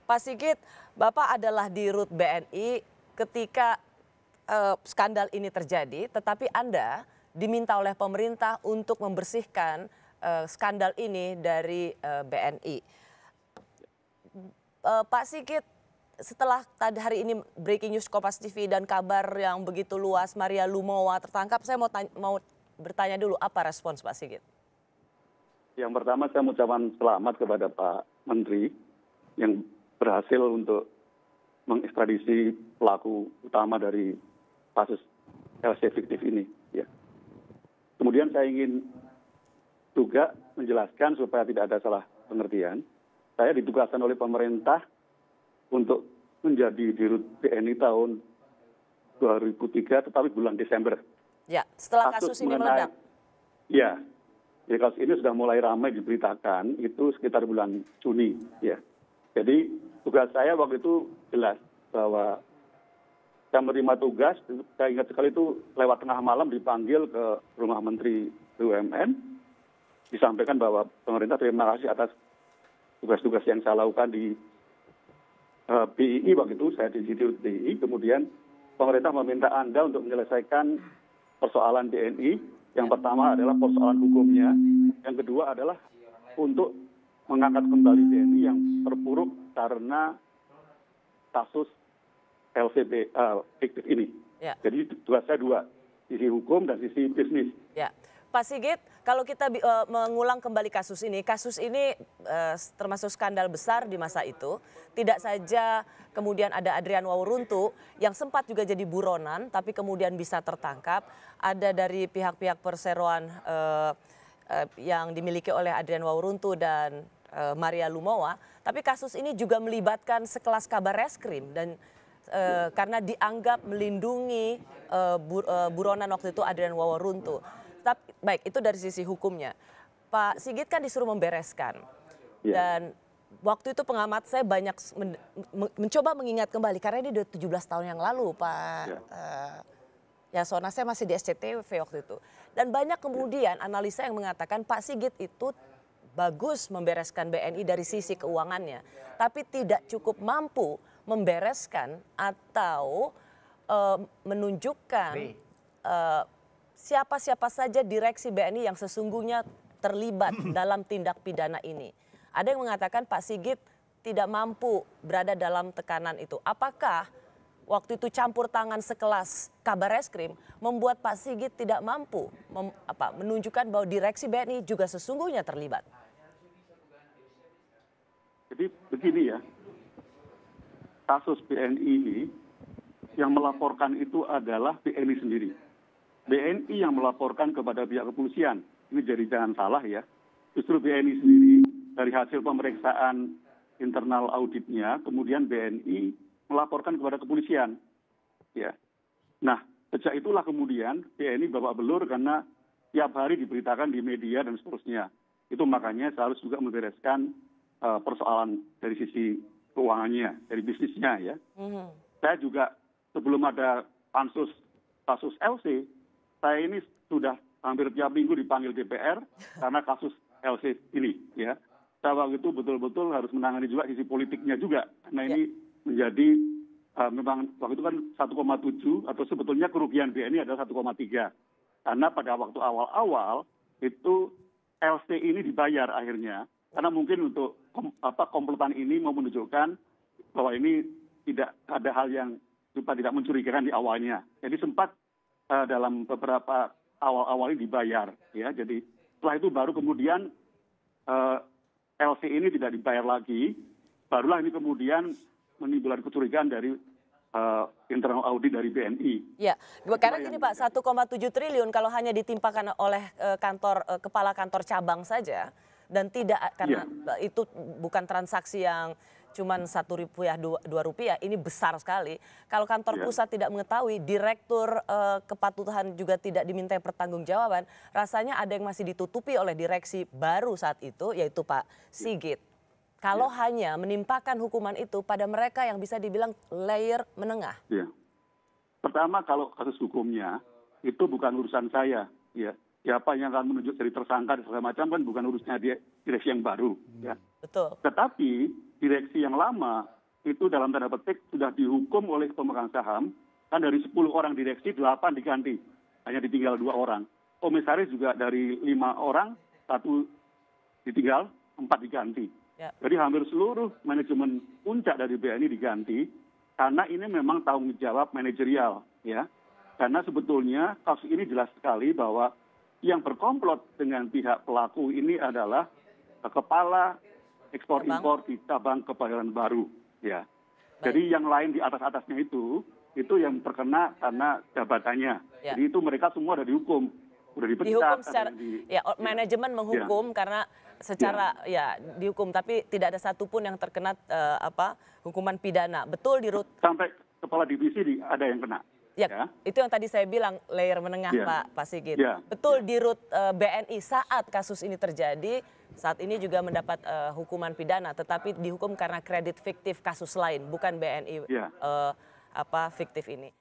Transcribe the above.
Pak Sigit, Bapak adalah di Rut BNI ketika skandal ini terjadi, tetapi Anda diminta oleh pemerintah untuk membersihkan skandal ini dari BNI. Pak Sigit, setelah tadi hari ini breaking news Kompas TV dan kabar yang begitu luas Maria Lumowa tertangkap, saya mau bertanya dulu apa respons Pak Sigit? Yang pertama saya mengucapkan selamat kepada Pak Menteri yang berhasil untuk mengekstradisi pelaku utama dari kasus LC fiktif ini. Ya. Kemudian saya ingin juga menjelaskan supaya tidak ada salah pengertian. Saya ditugaskan oleh pemerintah untuk menjadi dirut BNI tahun 2003, tetapi bulan Desember. Ya, setelah kasus ini meledak. Ya, kasus ini sudah mulai ramai diberitakan itu sekitar bulan Juni. Ya, jadi tugas saya waktu itu jelas bahwa saya menerima tugas. Saya ingat sekali itu lewat tengah malam dipanggil ke rumah Menteri BUMN, disampaikan bahwa pemerintah terima kasih atas tugas-tugas yang saya lakukan di BII waktu itu, saya di BII, kemudian pemerintah meminta Anda untuk menyelesaikan persoalan BNI. Yang pertama adalah persoalan hukumnya, yang kedua adalah untuk mengangkat kembali BNI yang terpuruk karena kasus LCB fiktif ini. Ya. Jadi tugas saya dua, sisi hukum dan sisi bisnis. Ya. Pak Sigit, kalau kita mengulang kembali kasus ini termasuk skandal besar di masa itu. Tidak saja kemudian ada Adrian Wauruntu yang sempat juga jadi buronan, tapi kemudian bisa tertangkap. Ada dari pihak-pihak perseroan yang dimiliki oleh Adrian Wauruntu dan Maria Lumowa. Tapi kasus ini juga melibatkan sekelas kabar reskrim dan karena dianggap melindungi buronan waktu itu Adrian Wauruntu. Tapi baik, itu dari sisi hukumnya. Pak Sigit kan disuruh membereskan. Dan waktu itu pengamat saya banyak mencoba mengingat kembali karena ini udah 17 tahun yang lalu, Pak. Yasona, saya masih di SCTV waktu itu. Dan banyak kemudian analisa yang mengatakan Pak Sigit itu bagus membereskan BNI dari sisi keuangannya, tapi tidak cukup mampu membereskan atau menunjukkan siapa-siapa saja direksi BNI yang sesungguhnya terlibat dalam tindak pidana ini. Ada yang mengatakan Pak Sigit tidak mampu berada dalam tekanan itu. Apakah waktu itu campur tangan sekelas kabar reskrim membuat Pak Sigit tidak mampu menunjukkan bahwa direksi BNI juga sesungguhnya terlibat? Jadi begini ya, kasus BNI ini yang melaporkan itu adalah BNI sendiri. BNI yang melaporkan kepada pihak kepolisian. Ini jadi jangan salah ya. Justru BNI sendiri dari hasil pemeriksaan internal auditnya, kemudian BNI melaporkan kepada kepolisian. Ya. Nah, sejak itulah kemudian BNI babak belur karena tiap hari diberitakan di media dan seterusnya. Itu makanya saya harus juga membereskan persoalan dari sisi keuangannya, dari bisnisnya ya. Saya juga sebelum ada pansus kasus LC, saya ini sudah hampir tiap minggu dipanggil DPR karena kasus LC ini ya. Saya waktu itu betul-betul harus menangani juga sisi politiknya juga. Karena ini menjadi memang waktu itu kan 1,7 atau sebetulnya kerugian BNI adalah 1,3. Karena pada waktu awal-awal itu LC ini dibayar akhirnya. Karena mungkin untuk komplotan ini mau menunjukkan bahwa ini tidak ada hal yang supaya tidak mencurigakan di awalnya. Jadi sempat dalam beberapa awal-awal ini dibayar ya. Jadi setelah itu baru kemudian LC ini tidak dibayar lagi, barulah ini kemudian menimbulkan kecurigaan dari internal audit dari BNI. Ya, karena gini Pak, 1,7 triliun kalau hanya ditimpakan oleh kepala kantor cabang saja dan tidak karena itu bukan transaksi yang cuman Rp1, Rp2, ini besar sekali. Kalau kantor pusat tidak mengetahui, direktur kepatuhan juga tidak dimintai pertanggungjawaban, rasanya ada yang masih ditutupi oleh direksi baru saat itu, yaitu Pak Sigit. Kalau hanya menimpakan hukuman itu pada mereka yang bisa dibilang layer menengah. Ya. Pertama kalau kasus hukumnya itu bukan urusan saya, ya. siapa yang akan menunjuk jadi tersangka dan segala macam kan bukan urusnya direksi yang baru. Ya. Betul. Tetapi direksi yang lama itu dalam tanda petik sudah dihukum oleh pemegang saham, kan dari 10 orang direksi 8 diganti, hanya ditinggal 2 orang. Komisaris juga dari 5 orang, 1 ditinggal, 4 diganti. Ya. Jadi hampir seluruh manajemen puncak dari BNI diganti karena ini memang tanggung jawab manajerial, ya. Karena sebetulnya kasus ini jelas sekali bahwa yang berkomplot dengan pihak pelaku ini adalah kepala ekspor-impor di cabang Kebayoran Baru, ya. Jadi yang lain di atas-atasnya itu yang terkena karena jabatannya. Ya. Jadi itu mereka semua udah dihukum, udah dipecat. Dihukum secara, manajemen menghukum karena secara dihukum, tapi tidak ada satupun yang terkena hukuman pidana. Betul di Rut. Sampai kepala divisi ada yang kena. Ya, itu yang tadi saya bilang layer menengah Pak Sigit. Betul di Rut BNI saat kasus ini terjadi, saat ini juga mendapat hukuman pidana, tetapi dihukum karena kredit fiktif kasus lain, bukan BNI fiktif ini.